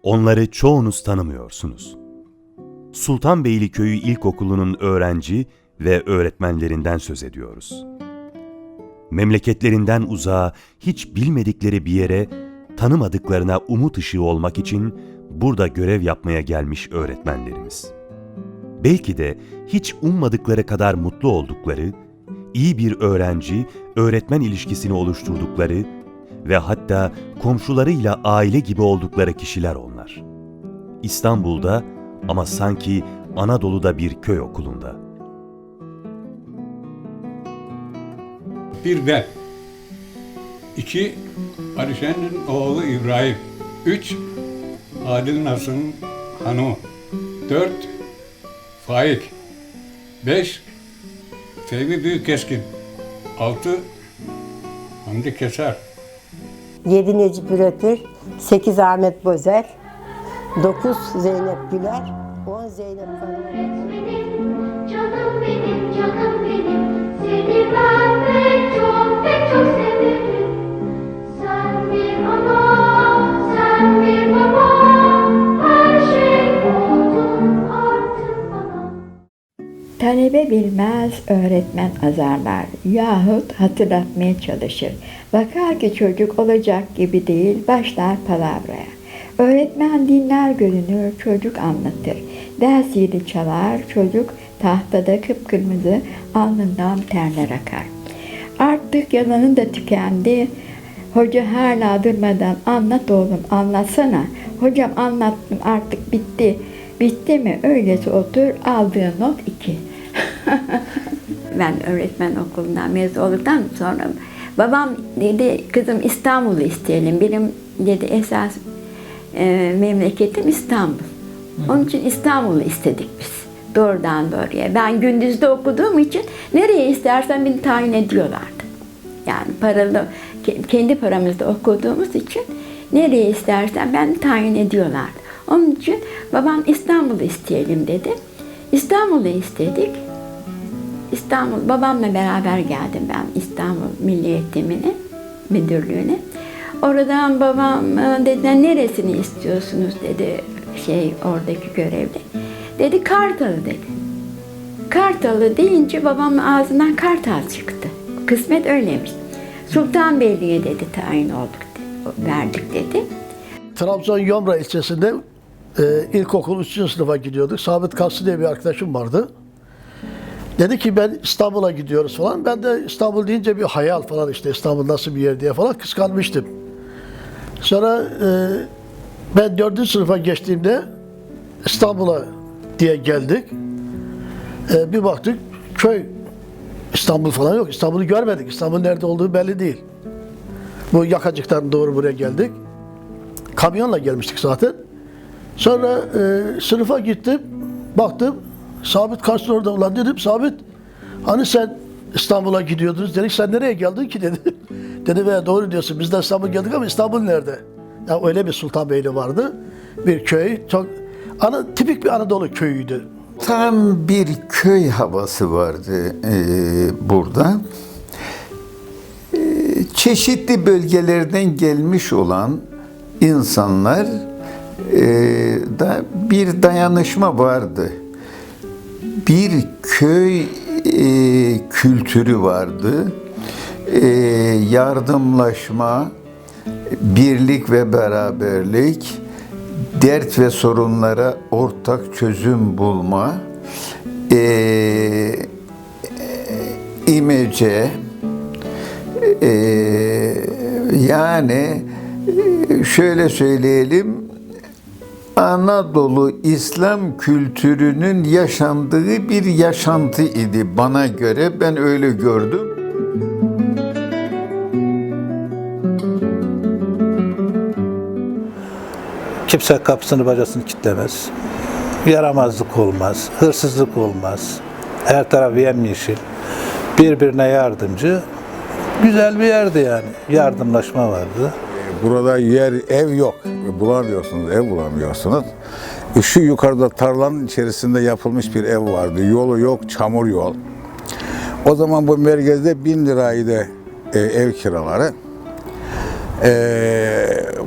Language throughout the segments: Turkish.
Onları çoğunuz tanımıyorsunuz. Sultanbeyli Köyü İlkokulu'nun öğrenci ve öğretmenlerinden söz ediyoruz. Memleketlerinden uzağa, hiç bilmedikleri bir yere, tanımadıklarına umut ışığı olmak için burada görev yapmaya gelmiş öğretmenlerimiz. Belki de hiç ummadıkları kadar mutlu oldukları, iyi bir öğrenci-öğretmen ilişkisini oluşturdukları ve hatta komşularıyla aile gibi oldukları kişiler onlar. İstanbul'da ama sanki Anadolu'da bir köy okulunda. Bir ben. 2. Alişan'ın oğlu İbrahim. 3. Adil Nasır'ın hanımı. 4. Faik. 5. Fehmi Büyükeskin. 6. Hamdi Keser. 7 Necip Üretir, 8 Ahmet Bozer, 9 Zeynep Güler, 10 Zeynep Hanım. Canım benim, canım benim, seni ben pek çok severim. Sen bir ana, sen bir baba, her şey oldun artık bana. Talebe bilmez, öğretmen azarlar yahut hatırlatmaya çalışır. Bakar ki çocuk olacak gibi değil, başlar palavraya. Öğretmen dinler görünür, çocuk anlatır. Ders zili çalar, çocuk tahtada kıpkırmızı, alnından terler akar. Artık yalanı da tükendi. Hoca hala durmadan anlat oğlum, anlatsana. Hocam anlattım, artık bitti. Bitti mi? Öyleyse otur, aldığın not 2. Ben öğretmen okulundan mezun olduktan sonra babam dedi, kızım İstanbul'u isteyelim. Benim dedi esas memleketim İstanbul. Onun için İstanbul'u istedik biz. Doğrudan doğruya. Ben gündüzde okuduğum için nereye istersen beni tayin ediyorlardı. Yani paralı, kendi paramızda okuduğumuz için nereye istersen beni tayin ediyorlardı. Onun için babam İstanbul'u isteyelim dedi. İstanbul'u istedik. Babamla beraber geldim ben İstanbul Milli Eğitimine, müdürlüğüne. Oradan babam dedi, neresini istiyorsunuz dedi, oradaki görevli. Dedi Kartal'ı dedi. Kartal'ı deyince babamın ağzından Kartal çıktı. Kısmet öyleymiş. Sultanbeyli'ye dedi tayin olduk, verdik dedi. Trabzon Yomra ilçesinde ilkokul 3. sınıfa gidiyorduk. Sabit Kalsı diye bir arkadaşım vardı. Dedi ki ben İstanbul'a gidiyoruz falan. Ben de İstanbul deyince bir hayal falan, işte İstanbul nasıl bir yer diye falan kıskanmıştım. Sonra ben 4. sınıfa geçtiğimde İstanbul'a diye geldik. Bir baktık köy, İstanbul falan yok. İstanbul'u görmedik. İstanbul nerede olduğu belli değil. Bu Yakacık'tan doğru buraya geldik. Kamyonla gelmiştik zaten. Sonra sınıfa gittim. Baktım Sabit Kars'ın orada. Ulan dedim Sabit, hani sen İstanbul'a gidiyordunuz. Dedik sen nereye geldin ki dedi. Dedi ve doğru diyorsun, biz de İstanbul'a geldik ama İstanbul nerede? Ya öyle bir Sultanbeyli vardı. Bir köy. Çok tipik bir Anadolu köyüydü. Tam bir köy havası vardı burada. Çeşitli bölgelerden gelmiş olan insanlar da bir dayanışma vardı. Bir köy kültürü vardı. Yardımlaşma, birlik ve beraberlik, dert ve sorunlara ortak çözüm bulma, imece, yani şöyle söyleyelim, Anadolu İslam kültürünün yaşandığı bir yaşantı idi bana göre. Ben öyle gördüm. Kimse kapısını bacasını kilitlemez. Yaramazlık olmaz, hırsızlık olmaz. Her taraf yemyeşil. Birbirine yardımcı. Güzel bir yerdi yani. Yardımlaşma vardı. Burada ev yok. Bulamıyorsunuz, ev bulamıyorsunuz. Şu yukarıda tarlanın içerisinde yapılmış bir ev vardı. Yolu yok, çamur yol. O zaman bu merkezde 1000 liraydı ev kiraları.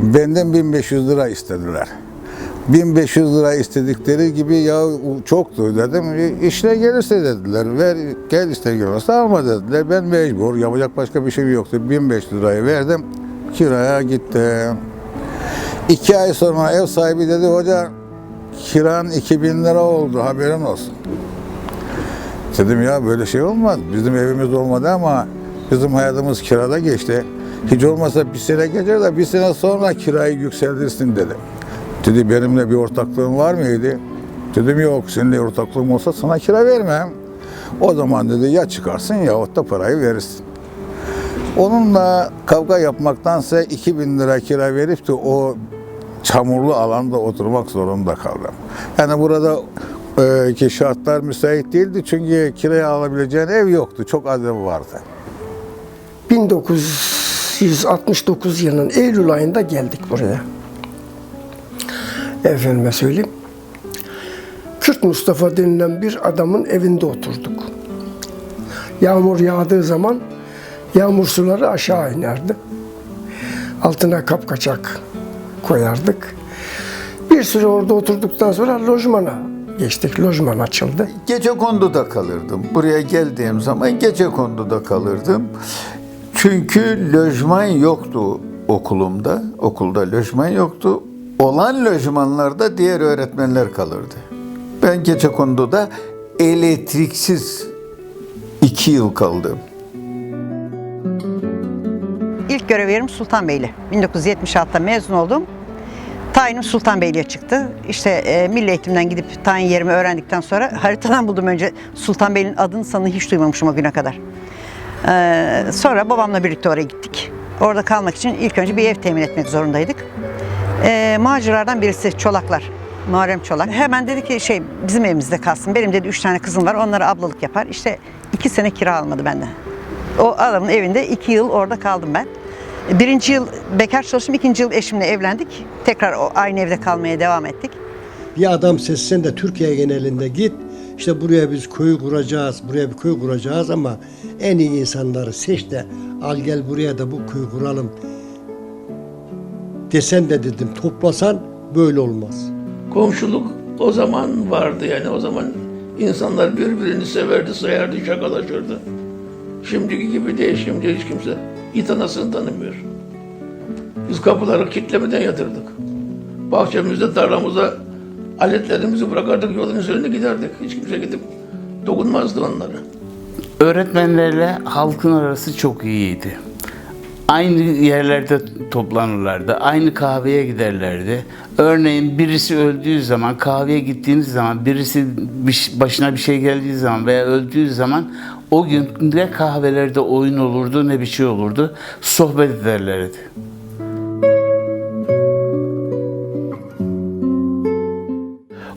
Benden 1500 lira istediler. 1500 lira istedikleri gibi ya çoktu dedim. İşine gelirse dediler. Ver gel işte gelirse alma dediler. Ben mecbur yapacak başka bir şey yoktu. 1500 lirayı verdim. Kiraya gittim. 2 ay sonra ev sahibi dedi hoca kiran 2000 lira oldu haberin olsun. Dedim ya böyle şey olmaz. Bizim evimiz olmadı ama bizim hayatımız kirada geçti. Hiç olmazsa bir sene geçer de bir sene sonra kirayı yükseltirsin dedim. Dedi benimle bir ortaklığın var mıydı? Dedim yok seninle ortaklığım olsa sana kira vermem. O zaman dedi ya çıkarsın yahut da parayı verirsin. Onunla kavga yapmaktansa 2000 lira kira verip de o çamurlu alanda oturmak zorunda kaldım. Yani burada ki şartlar müsait değildi çünkü kiraya alabileceğin ev yoktu. Çok az ev vardı. 1969 yılının Eylül ayında geldik buraya. Efendime söyleyeyim. Kürt Mustafa denilen bir adamın evinde oturduk. Yağmur yağdığı zaman yağmur suları aşağı inerdi. Altına kapkaçak koyardık. Bir süre orada oturduktan sonra lojmana geçtik. Lojman açıldı. Gecekondu'da kalırdım. Buraya geldiğim zaman Gecekondu'da kalırdım. Çünkü lojman yoktu okulumda. Okulda lojman yoktu. Olan lojmanlarda diğer öğretmenler kalırdı. Ben Gecekondu'da elektriksiz 2 yıl kaldım. İlk görev yerim Sultanbeyli. 1976'da mezun oldum. Tayinim Sultanbeyli'ye çıktı. İşte Milli Eğitim'den gidip tayin yerimi öğrendikten sonra haritadan buldum önce Sultanbeyli'nin adını sanını hiç duymamışım o güne kadar. Sonra babamla birlikte oraya gittik. Orada kalmak için ilk önce bir ev temin etmek zorundaydık. Macirlerden birisi Çolaklar, Muharrem Çolak. Hemen dedi ki bizim evimizde kalsın. Benim dedi 3 tane kızım var onlara ablalık yapar. İşte 2 sene kira almadı benden. O adamın evinde 2 yıl orada kaldım ben. 1. yıl bekar çalıştım, 2. yıl eşimle evlendik. Tekrar aynı evde kalmaya devam ettik. Bir adam seçsen de Türkiye genelinde git. İşte buraya biz köy kuracağız, buraya bir köy kuracağız ama en iyi insanları seç de al gel buraya da bu köyü kuralım desen de dedim toplasan böyle olmaz. Komşuluk o zaman vardı yani o zaman insanlar birbirini severdi, sayardı, şakalaşırdı. Şimdiki gibi değil, şimdi hiç kimse it anasını tanımıyor. Biz kapıları kilitlemeden yatırdık. Bahçemizde, tarlamıza aletlerimizi bırakardık, yolun üzerine giderdik. Hiç kimse gidip dokunmazdı onlara. Öğretmenlerle halkın arası çok iyiydi. Aynı yerlerde toplanırlardı, aynı kahveye giderlerdi. Örneğin birisi öldüğü zaman, kahveye gittiğiniz zaman, birisi başına bir şey geldiği zaman veya öldüğü zaman o gün ne kahvelerde oyun olurdu ne bir şey olurdu, sohbet ederlerdi.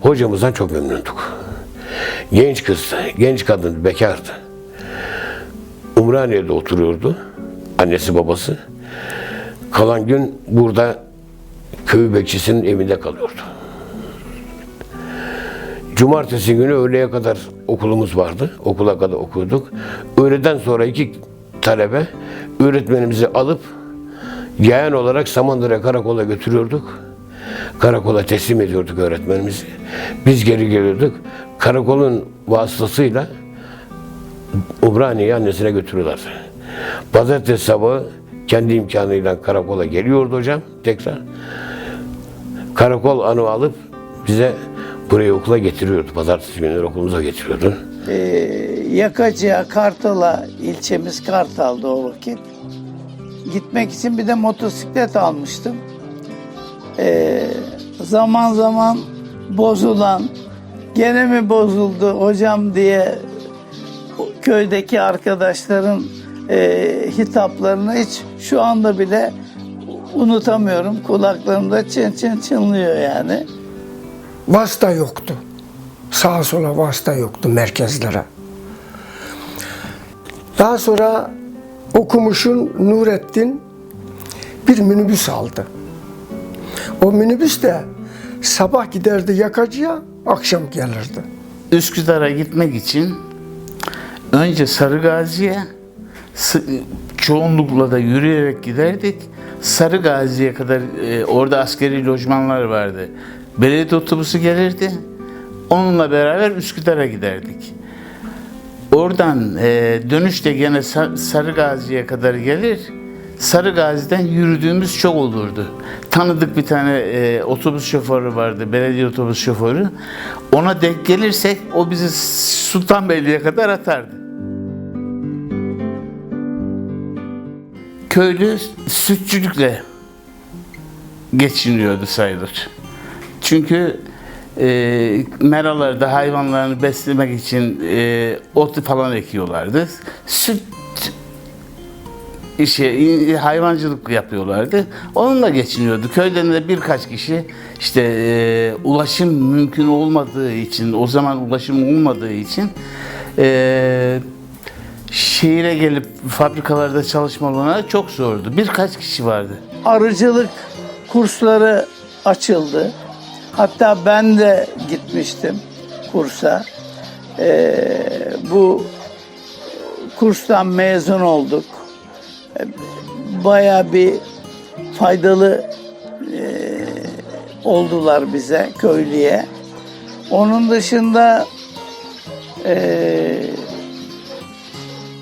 Hocamızdan çok memnunduk. Genç kız, genç kadın, bekardı. Umraniye'de oturuyordu. Annesi babası. Kalan gün burada köy bekçisinin evinde kalıyordu. Cumartesi günü öğleye kadar okulumuz vardı. Okula kadar okuduk. Öğleden sonra 2 talebe öğretmenimizi alıp yayan olarak Samandıra karakola götürüyorduk. Karakola teslim ediyorduk öğretmenimizi. Biz geri geliyorduk. Karakolun vasıtasıyla Umraniye'yi annesine götürüyorlardı. Pazartesi sabahı kendi imkanıyla karakola geliyordu hocam tekrar. Karakol anı alıp bize buraya okula getiriyordu. Pazartesi günleri okulumuza getiriyordu. Yakacı'ya, Kartal'a, ilçemiz Kartal'da o vakit. Gitmek için bir de motosiklet almıştım. Zaman zaman bozulan, gene mi bozuldu hocam diye köydeki arkadaşların hitaplarını hiç şu anda bile unutamıyorum. Kulaklarımda çın çın çınlıyor yani. Vasıta yoktu. Sağa sola vasıta yoktu merkezlere. Daha sonra okumuşun Nurettin bir minibüs aldı. O minibüs de sabah giderdi Yakacı'ya, akşam gelirdi. Üsküdar'a gitmek için önce Sarıgazi'ye, çoğunlukla da yürüyerek giderdik. Sarıgazi'ye kadar orada askeri lojmanlar vardı. Belediye otobüsü gelirdi. Onunla beraber Üsküdar'a giderdik. Oradan dönüşte gene Sarıgazi'ye kadar gelir. Sarıgazi'den yürüdüğümüz çok olurdu. Tanıdık bir tane otobüs şoförü vardı, belediye otobüs şoförü. Ona denk gelirsek o bizi Sultanbeyli'ye kadar atardı. Köylü sütçülükle geçiniyordu sayılır. Çünkü meralarda hayvanlarını beslemek için ot falan ekiyorlardı. Süt hayvancılık yapıyorlardı. Onunla geçiniyordu. Köyden de birkaç kişi işte ulaşım mümkün olmadığı için, o zaman ulaşım olmadığı için şehire gelip fabrikalarda çalışmalarına çok zordu. Birkaç kişi vardı. Arıcılık kursları açıldı. Hatta ben de gitmiştim kursa. Bu kurstan mezun olduk. Bayağı bir faydalı oldular bize, köylüye. Onun dışında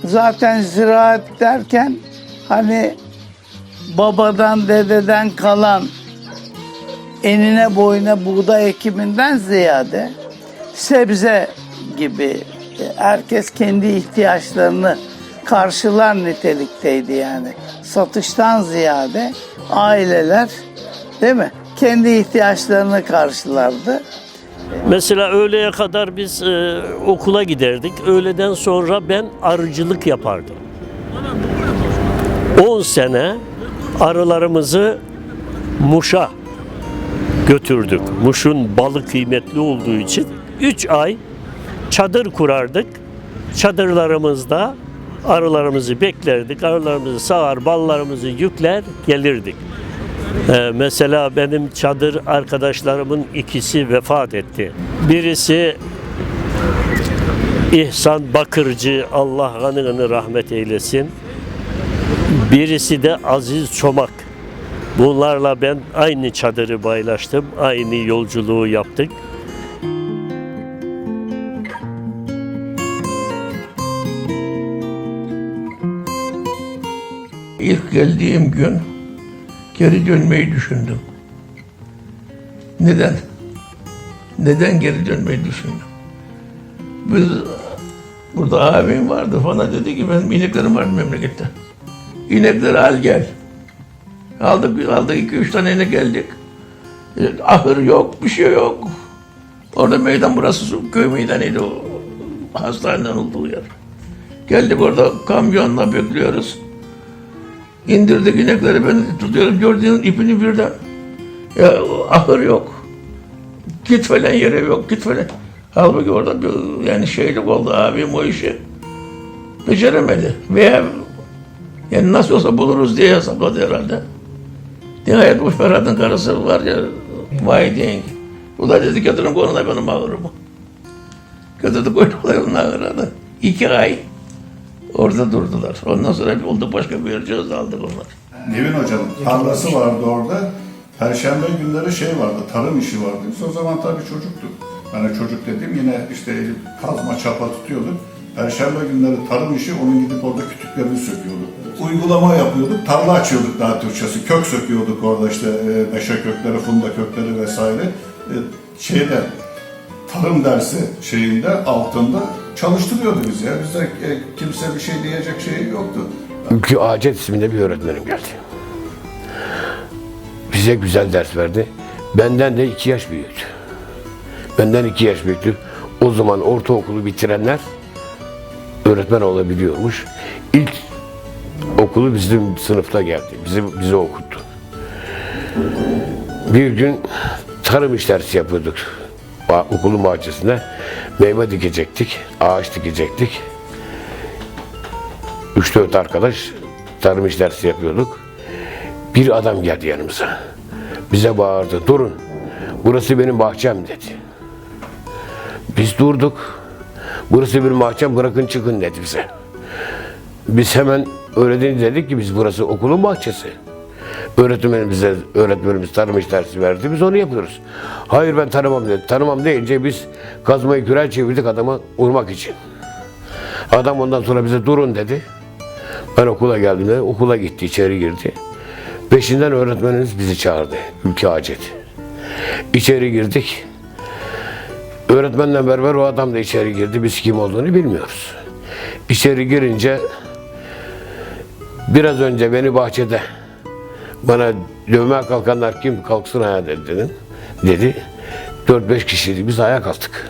zaten ziraat derken hani babadan dededen kalan enine boyuna buğday ekiminden ziyade sebze gibi herkes kendi ihtiyaçlarını karşılar nitelikteydi yani. Satıştan ziyade aileler, değil mi? Kendi ihtiyaçlarını karşılardı. Mesela öğleye kadar biz okula giderdik. Öğleden sonra ben arıcılık yapardım. 10 sene arılarımızı Muş'a götürdük. Muş'un balı kıymetli olduğu için 3 ay çadır kurardık. Çadırlarımızda arılarımızı beklerdik. Arılarımızı sağar, ballarımızı yükler, gelirdik. Mesela benim çadır arkadaşlarımın ikisi vefat etti. Birisi İhsan Bakırcı, Allah kanını rahmet eylesin. Birisi de Aziz Çomak. Bunlarla ben aynı çadırı paylaştım, aynı yolculuğu yaptık. İlk geldiğim gün geri dönmeyi düşündüm. Neden? Neden geri dönmeyi düşündüm? Biz burada abim vardı falan, dedi ki benim ineklerim var memlekette. İnekleri al gel. Aldık 2-3 tane inek geldik. Ahır yok, bir şey yok. Orada meydan, burası köy meydanıydı, o hastanenin olduğu yer. Geldik, orada kamyonla bekliyoruz. İndirdik inekleri, ben tutuyorum, gördüğün ipini birden. Ya ahır yok. Git falan yere yok, git falan. Halbuki orada bir yani şeylik oldu, abim o işi beceremedi. Veya yani nasıl olsa buluruz diye hesapladı herhalde. Nihayet bu Ferhat'ın karısı var ya, vay diyeyim. O da dedi götürün konuna benim ağırımı. Götürdük onun ağırına. 2 ay orada durdular. Ondan sonra oldu başka bir cihaz aldık onlar. Nevin Hoca'nın tarlası vardı orada. Perşembe günleri şey vardı, tarım işi vardı. Biz o zaman tabii çocuktuk. Yani çocuk dediğim yine işte kazma çapa tutuyorduk. Perşembe günleri tarım işi, onun gidip orada kütüklerini söküyorduk. Uygulama yapıyorduk, tarla açıyorduk daha Türkçesi. Kök söküyorduk orada işte meşe kökleri, funda kökleri vesaire. Şeyde, tarım dersi şeyinde, altında çalıştırıyordu bizi ya. Bizde kimse bir şey diyecek şey yoktu. Ülkü Acet isminde bir öğretmenim geldi. Bize güzel ders verdi. Benden de 2 yaş büyüktü. Benden 2 yaş büyüktü. O zaman ortaokulu bitirenler öğretmen olabiliyormuş. İlk okulu bizim sınıfta geldi. Bizi okuttu. Bir gün tarım iş dersi yapıyorduk. Okulun bahçesinde meyve dikecektik, ağaç dikecektik. 3-4 arkadaş tarım iş dersi yapıyorduk. Bir adam geldi yanımıza. Bize bağırdı, durun, burası benim bahçem dedi. Biz durduk. Burası benim bahçem, bırakın çıkın dedi bize. Biz hemen öyle dedik ki biz burası okulun bahçesi. Öğretmenimiz tarım iş dersi verdi. Biz onu yapıyoruz. Hayır ben tanımam dedi. Tanımam deyince biz kazmayı küreğe çevirdik adama vurmak için. Adam ondan sonra bize durun dedi. Ben okula geldiğimde okula gitti, içeri girdi. Peşinden öğretmenimiz bizi çağırdı. Ülke Hacet. İçeri girdik. Öğretmenle beraber o adam da içeri girdi. Biz kim olduğunu bilmiyoruz. İçeri girince biraz önce beni bahçede bana dövmeye kalkanlar kim kalksın ayağa dedi. 4-5 kişiydik. Biz ayağa kalktık.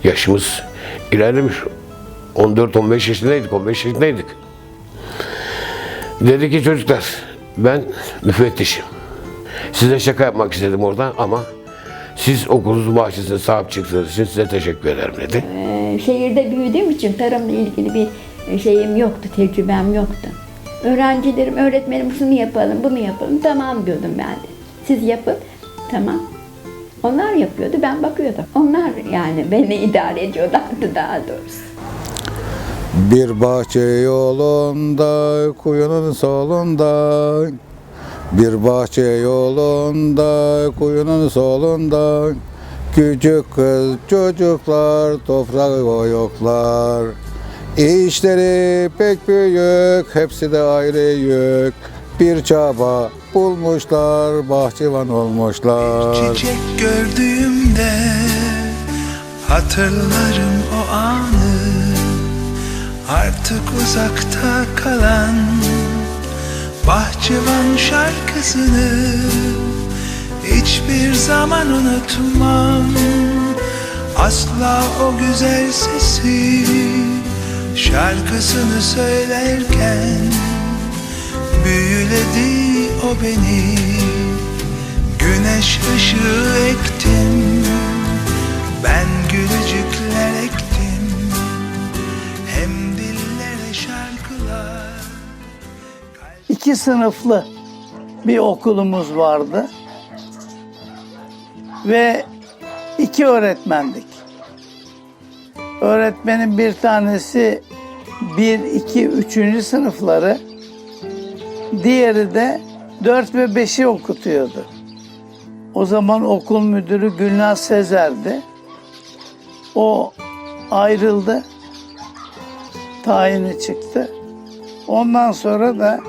Yaşımız ilerlemiş. 14-15 yaşındaydık. 15 yaşındaydık. Dedi ki çocuklar ben müfettişim. Size şaka yapmak istedim orada ama siz okulunuzun bahçesine sahip çıktığınız için size teşekkür ederim dedi. Şehirde büyüdüğüm için tarımla ilgili bir şeyim yoktu, tecrübem yoktu. Öğrencilerim, öğretmenim şunu yapalım, bunu yapalım. Tamam diyordum ben de. Siz yapın, tamam. Onlar yapıyordu, ben bakıyordum. Onlar yani beni idare ediyorlardı daha doğrusu. Bir bahçe yolunda, kuyunun solunda. Bir bahçe yolunda, kuyunun solunda. Küçük kız çocuklar toprağı yoklar. İşleri pek büyük, hepsi de ayrı yük. Bir çaba bulmuşlar, bahçıvan olmuşlar. Çiçek gördüğümde hatırlarım o anı. Artık uzakta kalan bahçıvan şarkısını hiçbir zaman unutmam. Asla o güzel sesi şarkısını söylerken büyüledi o beni. Güneş ışığı ektim, ben gülücükler ektim, hem dillere şarkılar. 2 sınıflı bir okulumuz vardı ve 2 öğretmendik. Öğretmenin bir tanesi 1, 2, 3. sınıfları, diğeri de 4 ve 5'i okutuyordu. O zaman okul müdürü Gülnaz Sezer'di. O ayrıldı, tayini çıktı. Ondan sonra da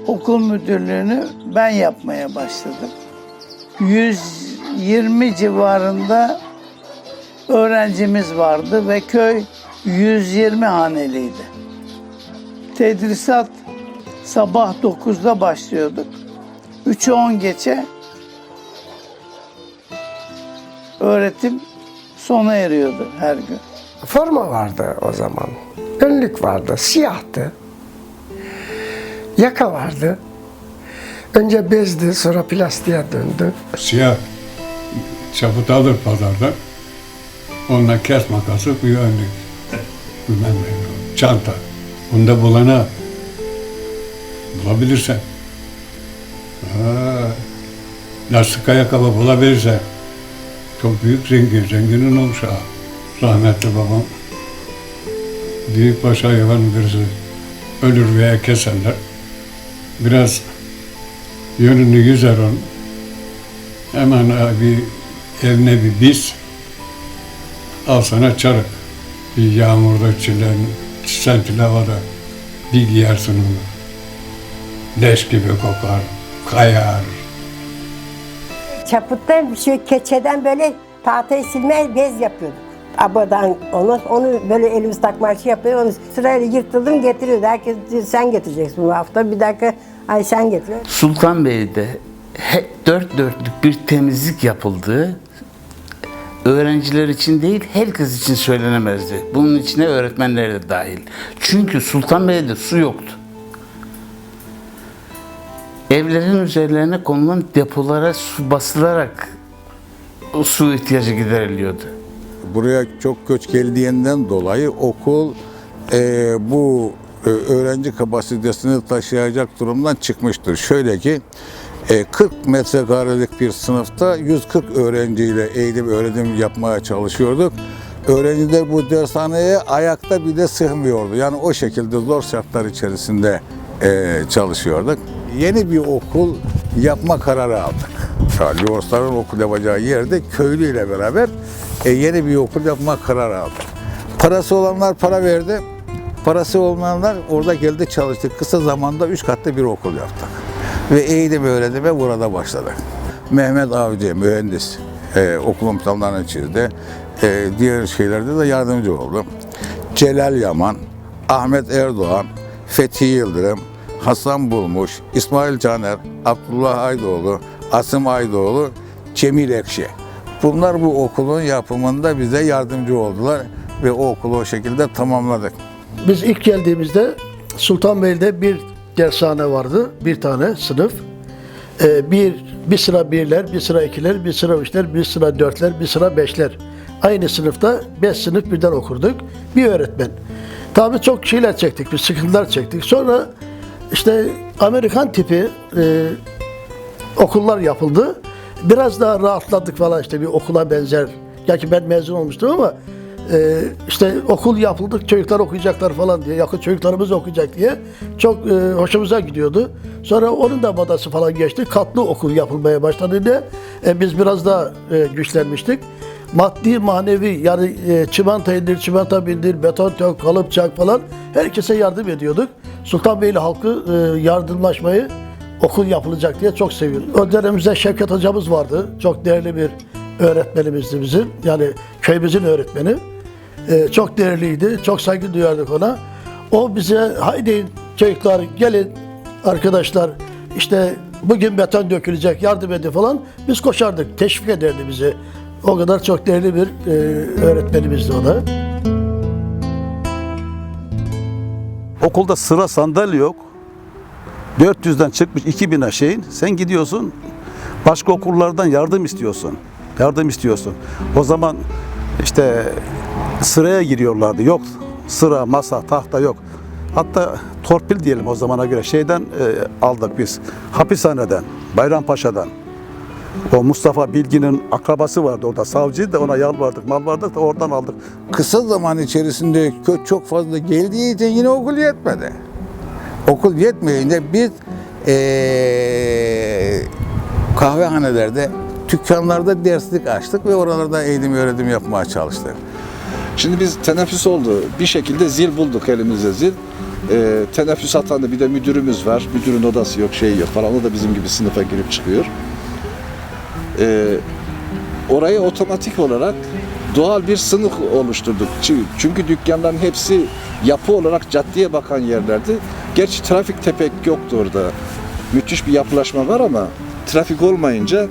okul müdürlüğünü ben yapmaya başladım. 120 civarında öğrencimiz vardı ve köy 120 haneliydi. Tedrisat sabah 9'da başlıyorduk. 3'ü 10 geçe öğretim sona eriyordu her gün. Forma vardı o zaman. Önlük vardı, siyahtı. Yaka vardı. Önce bezdi, sonra plastiğe döndü. Siyah çaput alır pazardan. Onunla kes makası bir önlük. Bilmem ne. Çanta. Bunda bulana bulabilirsen. Lastik ayakkabı bulabilirsen. Çok büyük zenginin uşağı. Rahmetli babam. Büyükbaş hayvan birisi ölür veya keserler. Biraz yönünü yüzer onun. Hemen bir eline bir biz. Al sana çarık. Bir yağmurda çisentili havada bir giyersin onu. Leş gibi kokar, kayar. Çaputtan keçeden böyle tahtayı silmeye bez yapıyorduk. Abadan onu böyle elimiz takmaşı yapıyor. Onu sırayla yırtıldım getiriyordu. Herkes diyor, sen getireceksin bu hafta. Bir dakika ay sen getir. Sultanbeyli'de 4 dörtlük bir temizlik yapıldığı öğrenciler için değil, herkes için söylenemezdi. Bunun içine öğretmenler de dahil. Çünkü Sultanbeyli'de su yoktu. Evlerin üzerlerine konulan depolara su basılarak o su ihtiyacı gideriliyordu. Buraya çok göç geldiğinden dolayı okul bu öğrenci kapasitesini taşıyacak durumdan çıkmıştır. Şöyle ki 40 metrekarelik bir sınıfta 140 öğrenciyle eğitim öğretim yapmaya çalışıyorduk. Öğrenciler bu dershaneye ayakta bile sığmıyordu. Yani o şekilde zor şartlar içerisinde çalışıyorduk. yeni bir okul yapma kararı aldık. Losların okul yapacağı yerde köylüyle beraber yeni bir okul yapma kararı aldık. Parası olanlar para verdi, parası olmayanlar orada geldi çalıştık. Kısa zamanda 3 katlı bir okul yaptık. Ve eğitim öğretime burada başladık. Mehmet Avcı, mühendis, okulun planlarını çizdi. Diğer şeylerde de yardımcı oldu. Celal Yaman, Ahmet Erdoğan, Fethi Yıldırım, Hasan Bulmuş, İsmail Caner, Abdullah Aydoğdu, Asım Aydoğdu, Cemil Ekşi. Bunlar bu okulun yapımında bize yardımcı oldular ve o okulu o şekilde tamamladık. Biz ilk geldiğimizde Sultanbeyli'de bir dershane vardı, bir tane sınıf. Bir sıra birler, bir sıra ikiler, bir sıra üçler, bir sıra dörtler, bir sıra beşler. Aynı sınıfta 5 sınıf birden okurduk. Bir öğretmen. Tabii çok şeyler çektik, bir sıkıntılar çektik. Sonra işte Amerikan tipi okullar yapıldı. Biraz daha rahatladık falan, işte bir okula benzer. Gerçi ben mezun olmuştum ama işte okul yapıldık, çocuklar okuyacaklar falan diye, yakın çocuklarımız okuyacak diye çok hoşumuza gidiyordu. Sonra onun da modası falan geçti. Katlı okul yapılmaya başladığında biz biraz daha güçlenmiştik. Maddi, manevi, yani çimento indir, çimento bindir, beton tök, kalıp çak falan herkese yardım ediyorduk. Sultanbeyli halkı yardımlaşmayı, okul yapılacak diye çok seviyordu. O dönemimizde Şevket hocamız vardı. Çok değerli bir öğretmenimizdi bizim. Yani köyümüzün öğretmeni. Çok değerliydi. Çok saygı duyardık ona. O bize haydi çocuklar gelin arkadaşlar, işte bugün beton dökülecek, yardım edin falan. Biz koşardık. Teşvik ederdi bizi. O kadar çok değerli bir öğretmenimizdi o da. Okulda sıra sandalye yok. 400'den çıkmış 2000'e şeyin. Sen gidiyorsun başka okullardan yardım istiyorsun. Yardım istiyorsun. O zaman işte sıraya giriyorlardı. Yok sıra, masa, tahta yok. Hatta torpil diyelim o zamana göre şeyden aldık biz. Hapishaneden, Bayrampaşa'dan. O Mustafa Bilgin'in akrabası vardı orada, savcıydı da ona yalvardık, malvardık da oradan aldık. Kısa zaman içerisinde köç çok fazla geldiği için yine okul yetmedi. Okul yetmeyince biz kahvehanelerde, dükkanlarda derslik açtık ve oralarda eğitim öğretim yapmaya çalıştık. Şimdi biz teneffüs oldu. Bir şekilde zil bulduk, elimizde zil. Teneffüs atan da bir de müdürümüz var. Müdürün odası yok, şey yok falan. O da bizim gibi sınıfa girip çıkıyor. Orayı otomatik olarak doğal bir sınıf oluşturduk. Çünkü dükkanların hepsi yapı olarak caddeye bakan yerlerdi. Gerçi trafik de pek yoktu orada. Müthiş bir yapılaşma var ama trafik olmayınca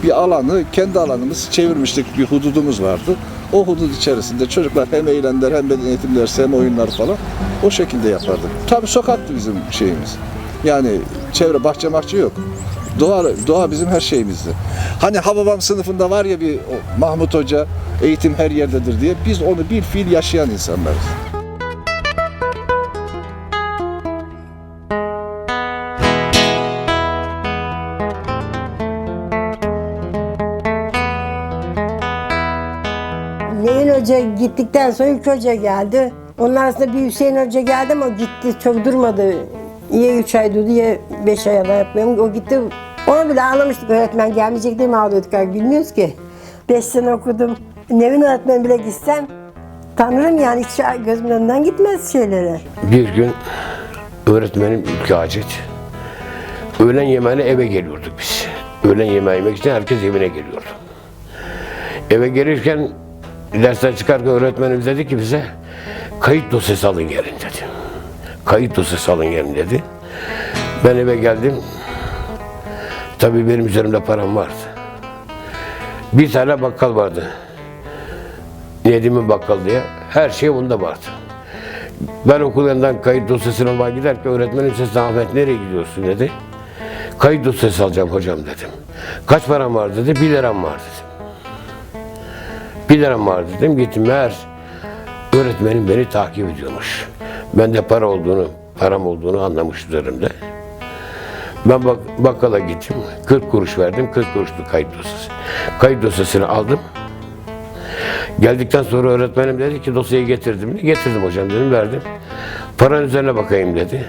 bir alanı, kendi alanımızı çevirmiştik. Bir hududumuz vardı. O hudut içerisinde çocuklar hem eğlendiler hem beden eğitim dersi hem oyunlar falan o şekilde yapardık. Tabii sokaktı bizim şeyimiz. Yani çevre bahçe yok. Doğa bizim her şeyimizdi. Hani Hababam sınıfında var ya bir Mahmut Hoca, eğitim her yerdedir diye, biz onu bir fiil yaşayan insanlarız. Neyin Hoca gittikten sonra ilk hoca geldi. Onun arasında bir Hüseyin Hoca geldi ama o gitti, çok durmadı. Ya 3 ay durdu ya 5 ay yapmıyorum. O gitti. Onu bile ağlamıştık, öğretmen gelmeyecek diye mi ağlıyorduk, bilmiyoruz ki. 5 sene okudum. Nevin öğretmen bile gitsem tanırım yani, hiç gözümün önünden gitmez şeylere. Bir gün öğretmenim Ülke Hacet. Öğlen yemeğine eve geliyorduk biz. Öğlen yemeği yemek için herkes evine geliyordu. Eve gelirken dersten çıkarken öğretmenimiz dedi ki bize kayıt dosyası alın gelin dedi. Kayıt dosyası alın gelin dedi. Ben eve geldim. Tabii benim üzerimde param vardı. Bir tane bakkal vardı. Nedim'in bakkal diye. Her şey onda vardı. Ben okul yanından kayıt dosyasını almaya giderken öğretmenim sesine Ahmet nereye gidiyorsun dedi. Kayıt dosyası alacağım hocam dedim. Kaç param var dedi. 1 liram var dedim. 1 liram var dedim. Gittim meğer öğretmenim beni takip ediyormuş. Ben de param olduğunu anlamış üzerimde. Ben bakkala gittim. 40 kuruş verdim. 40 kuruşlu kayıt dosyası. Kayıt dosyasını aldım. Geldikten sonra öğretmenim dedi ki dosyayı getirdim. Getirdim hocam dedim, verdim. Paranın üzerine bakayım dedi.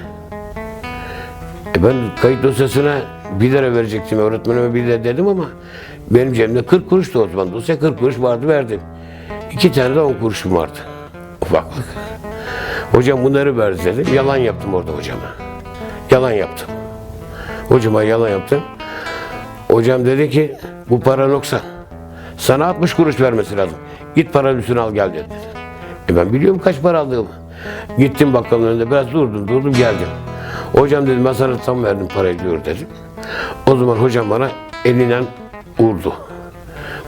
Ben kayıt dosyasına 1 lira verecektim, öğretmenime 1 lira dedim ama benim cebimde 40 kuruştu o zaman. Dosya 40 kuruş vardı, verdim. 2 tane de 10 kuruşum vardı. Ufaklık. Hocam bunları ver dedim. Yalan yaptım orada hocama. Yalan yaptım. Hocama yalan yaptım. Hocam dedi ki bu para noksan. Sana 60 kuruş vermesi lazım. Git paranın üstüne al gel dedi. Ben biliyorum kaç para aldığımı. Gittim bakkalın önünde biraz durdum geldim. Hocam dedim ben sana tam verdim parayı diyor dedim. O zaman hocam bana elinden vurdu.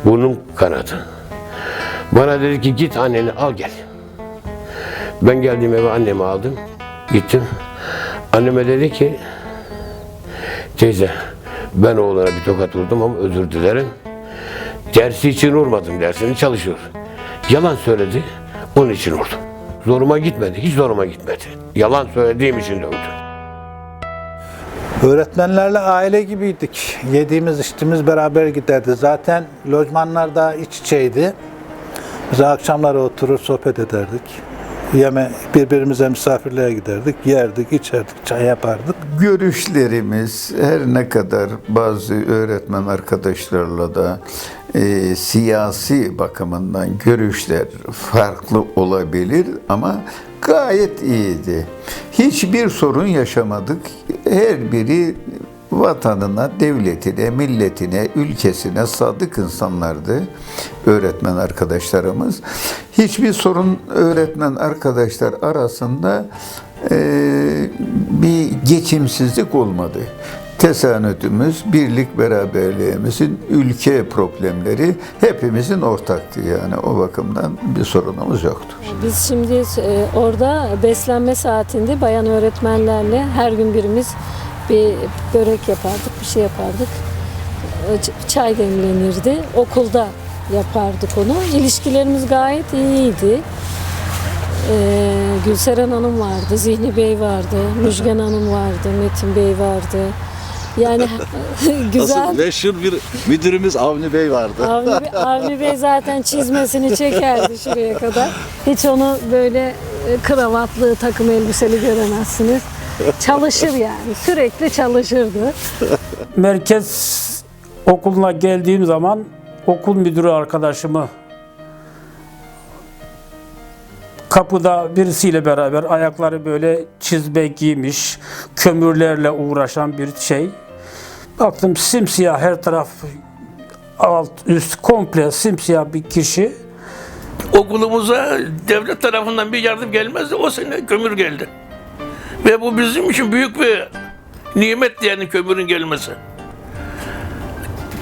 Burnum kanadı. Bana dedi ki git anneni al gel. Ben geldiğim eve annemi aldım. Gittim. Anneme dedi ki teyze ben oğlana bir tokat vurdum ama özür dilerim. Dersi için vurmadım, dersini çalışıyor. Yalan söyledi, onun için vurdum. Zoruma gitmedi, hiç zoruma gitmedi. Yalan söylediğim için dövdü. Öğretmenlerle aile gibiydik. Yediğimiz içtiğimiz beraber giderdi. Zaten lojmanlarda iç içeydi. Mesela akşamları oturur sohbet ederdik. Birbirimize misafirliğe giderdik, yerdik, içerdik, çay yapardık. Görüşlerimiz her ne kadar bazı öğretmen arkadaşlarla da siyasi bakımından görüşler farklı olabilir ama gayet iyiydi. Hiçbir sorun yaşamadık. Her biri vatanına, devletine, milletine, ülkesine sadık insanlardı öğretmen arkadaşlarımız. Hiçbir sorun öğretmen arkadaşlar arasında bir geçimsizlik olmadı. Tesanütümüz, birlik beraberliğimizin, ülke problemleri hepimizin ortaktı yani o bakımdan bir sorunumuz yoktu. Biz şimdi orada beslenme saatinde bayan öğretmenlerle her gün birimiz bir börek yapardık, bir şey yapardık. Çay demlenirdi. Okulda yapardık onu. İlişkilerimiz gayet iyiydi. Gülseren Hanım vardı, Zihni Bey vardı, Müjgan Hanım vardı, Metin Bey vardı. Yani güzel. Asıl meşhur bir müdürümüz Avni Bey vardı. Avni Bey zaten çizmesini çekerdi şuraya kadar. Hiç onu böyle kravatlı, takım elbiseli göremezsiniz. Çalışır yani, sürekli çalışırdı. Merkez okuluna geldiğim zaman okul müdürü arkadaşımı kapıda birisiyle beraber ayakları böyle çizme giymiş, kömürlerle uğraşan bir şey. Baktım simsiyah her taraf alt üst komple simsiyah bir kişi. Okulumuza devlet tarafından bir yardım gelmezdi. O sene kömür geldi. Ve bu bizim için büyük bir nimet yani kömürün gelmesi.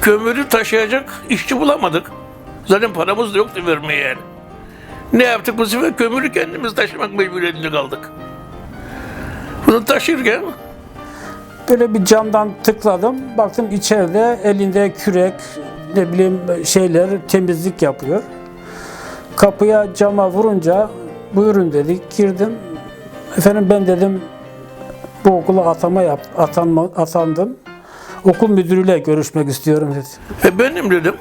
Kömürü taşıyacak işçi bulamadık. Zaten paramız da yoktu vermeye yani. Ne yaptık bu sefer? Kömürü kendimiz taşımak mecburiyetinde kaldık. Bunu taşırken böyle bir camdan tıkladım. Baktım içeride elinde kürek, ne bileyim şeyler temizlik yapıyor. Kapıya cama vurunca buyurun dedik. Girdim. Efendim ben dedim bu okula atandım. Okul müdürüyle görüşmek istiyorum dedi. Benim dedim.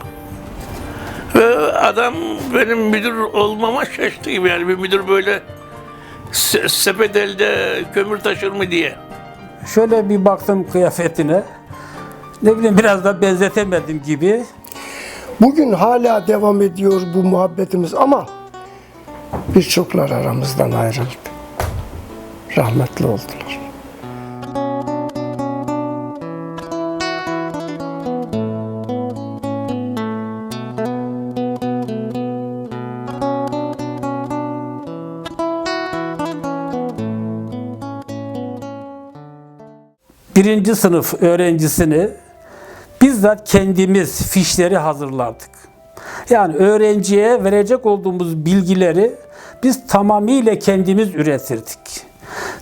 Ve adam benim müdür olmama şaştı gibi yani bir müdür böyle sepet elde kömür taşır mı diye. Şöyle bir baktım kıyafetine. Ne bileyim biraz da benzetemedim gibi. Bugün hala devam ediyor bu muhabbetimiz ama birçoklar aramızdan ayrıldı. Rahmetli oldular. Birinci sınıf öğrencisini bizzat kendimiz fişleri hazırlardık. Yani öğrenciye verecek olduğumuz bilgileri biz tamamıyla kendimiz üretirdik.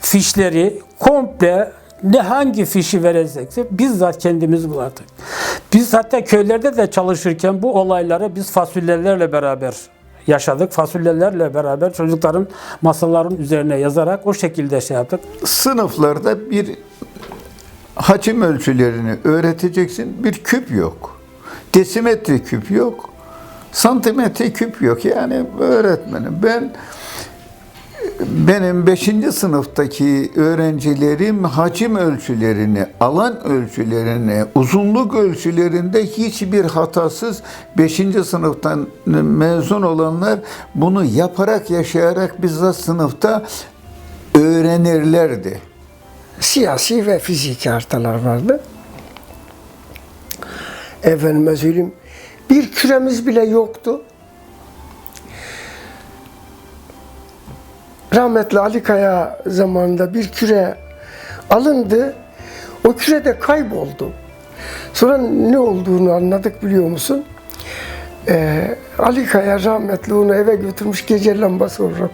Fişleri komple hangi fişi vereceksek bizzat kendimiz bulardık. Biz hatta köylerde de çalışırken bu olayları biz fasulyelerle beraber yaşadık. Fasulyelerle beraber çocukların masaların üzerine yazarak o şekilde şey yaptık. Sınıflarda bir hacim ölçülerini öğreteceksin. Bir küp yok. Desimetre küp yok. Santimetre küp yok. Yani öğretmenim ben benim 5. sınıftaki öğrencilerim hacim ölçülerini, alan ölçülerini, uzunluk ölçülerinde hiçbir hatasız 5. sınıftan mezun olanlar bunu yaparak, yaşayarak bizzat sınıfta öğrenirlerdi. Siyasi ve fiziki haritalar vardı. Efendime söyleyeyim, bir küremiz bile yoktu. Rahmetli Ali Kaya zamanında bir küre alındı. O küre de kayboldu. Sonra ne olduğunu anladık, biliyor musun? Ali Kaya rahmetli onu eve götürmüş, gece lambası olarak.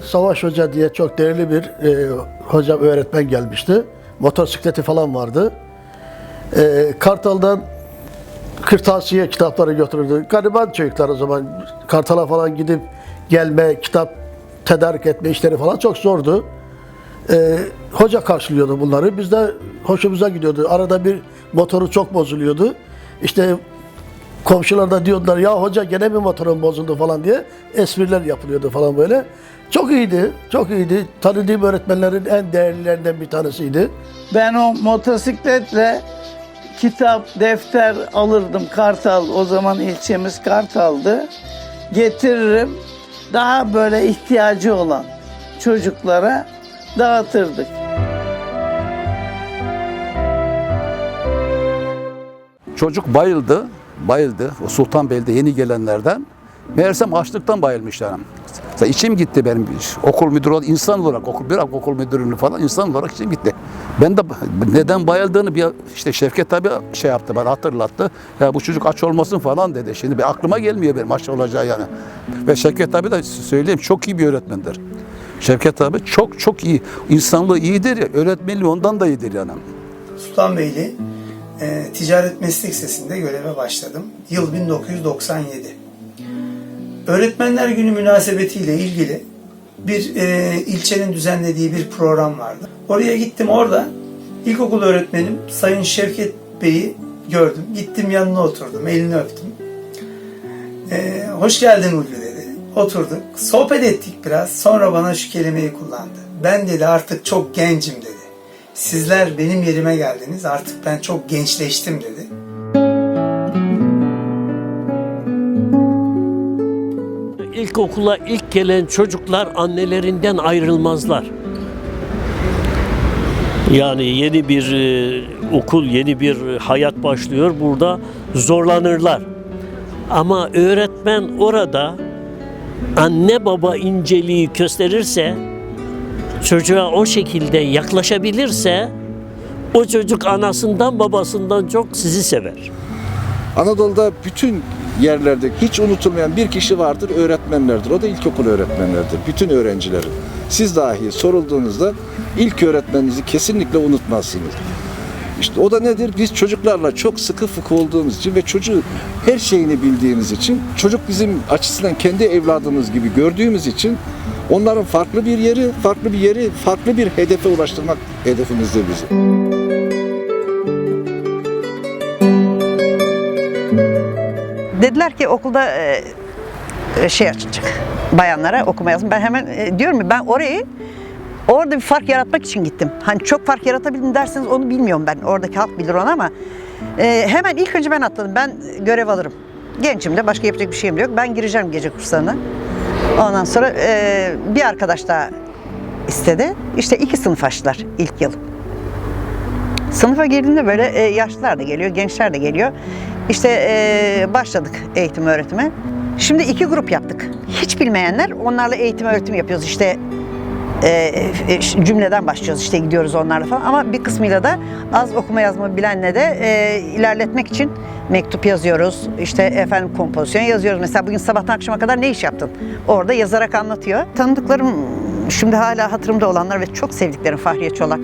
Savaş Hoca diye çok değerli bir hocam, öğretmen gelmişti. Motosikleti falan vardı. Kartal'dan kırtasiye kitapları götürürdü. Gariban çocuklar o zaman Kartal'a falan gidip gelme, kitap tedarik etme işleri falan çok zordu. Hoca karşılıyordu bunları. Biz de hoşumuza gidiyordu. Arada bir motoru çok bozuluyordu. İşte komşular da diyorlar, ya hoca gene mi motorun bozuldu falan diye espriler yapılıyordu falan böyle. Çok iyiydi, çok iyiydi. Tanıdığım öğretmenlerin en değerlilerinden bir tanesiydi. Ben o motosikletle kitap, defter alırdım. Kartal, o zaman ilçemiz Kartal'dı. Getiririm. Daha böyle ihtiyacı olan çocuklara dağıtırdık. Çocuk bayıldı. O Sultanbeyli'de yeni gelenlerden. Meğersem açlıktan bayılmış yani. İçim gitti benim. Okul müdürü olarak, insan olarak, bırak okul müdürünü falan, insan olarak içim gitti. Ben de neden bayıldığını bir işte Şevket abi şey yaptı, bana hatırlattı. Ya bu çocuk aç olmasın falan dedi. Şimdi bir aklıma gelmiyor benim aç olacağı yani. Ve Şevket abi de söyleyeyim, çok iyi bir öğretmendir. Şevket abi çok iyi. İnsanlığı iyidir ya, öğretmenliği ondan da iyidir yani. Sultanbeyli Ticaret Meslek Lisesi'nde göreve başladım. Yıl 1997. Öğretmenler Günü münasebetiyle ilgili bir ilçenin düzenlediği bir program vardı. Oraya gittim, orada ilkokul öğretmenim Sayın Şevket Bey'i gördüm. Gittim yanına oturdum, elini öptüm. Hoş geldin Ulvi dedi. Oturduk, sohbet ettik biraz. Sonra bana şu kelimeyi kullandı. Ben dedi artık çok gencim dedi. Sizler benim yerime geldiniz, artık ben çok gençleştim dedi. İlkokula ilk gelen çocuklar annelerinden ayrılmazlar. Yani yeni bir okul, yeni bir hayat başlıyor. Burada zorlanırlar. Ama öğretmen orada anne baba inceliği gösterirse, çocuğa o şekilde yaklaşabilirse, o çocuk anasından babasından çok sizi sever. Anadolu'da bütün yerlerde hiç unutulmayan bir kişi vardır, öğretmenlerdir. O da ilkokul öğretmenlerdir. Bütün öğrencilerin. Siz dahi sorulduğunuzda ilk öğretmeninizi kesinlikle unutmazsınız. İşte o da nedir? Biz çocuklarla çok sıkı fıkı olduğumuz için ve çocuğu her şeyini bildiğimiz için, çocuk bizim açısından kendi evladımız gibi gördüğümüz için onların farklı bir yeri, farklı bir hedefe ulaştırmak hedefimizdir bizim. Dediler ki okulda şey açılacak, bayanlara okuma yazma. Ben hemen diyorum ki ben orada bir fark yaratmak için gittim. Hani çok fark yaratabildim derseniz onu bilmiyorum ben. Oradaki halk bilir onu ama hemen ilk önce ben atladım. Ben görev alırım. Gençim de, başka yapacak bir şeyim de yok. Ben gireceğim gece kurslarına. Ondan sonra bir arkadaş daha istedi. İşte 2 sınıf açtılar ilk yıl. Sınıfa girdiğimde böyle yaşlılar da geliyor, gençler de geliyor. İşte başladık eğitim öğretime. Şimdi 2 grup yaptık. Hiç bilmeyenler, onlarla eğitim öğretim yapıyoruz. İşte cümleden başlıyoruz, işte gidiyoruz onlarla falan. Ama bir kısmıyla da az okuma yazma bilenle de ilerletmek için mektup yazıyoruz. İşte efendim kompozisyon yazıyoruz. Mesela bugün sabahtan akşama kadar ne iş yaptın? Orada yazarak anlatıyor. Tanıdıklarım, şimdi hala hatırımda olanlar ve çok sevdiklerim Fahriye Çolak,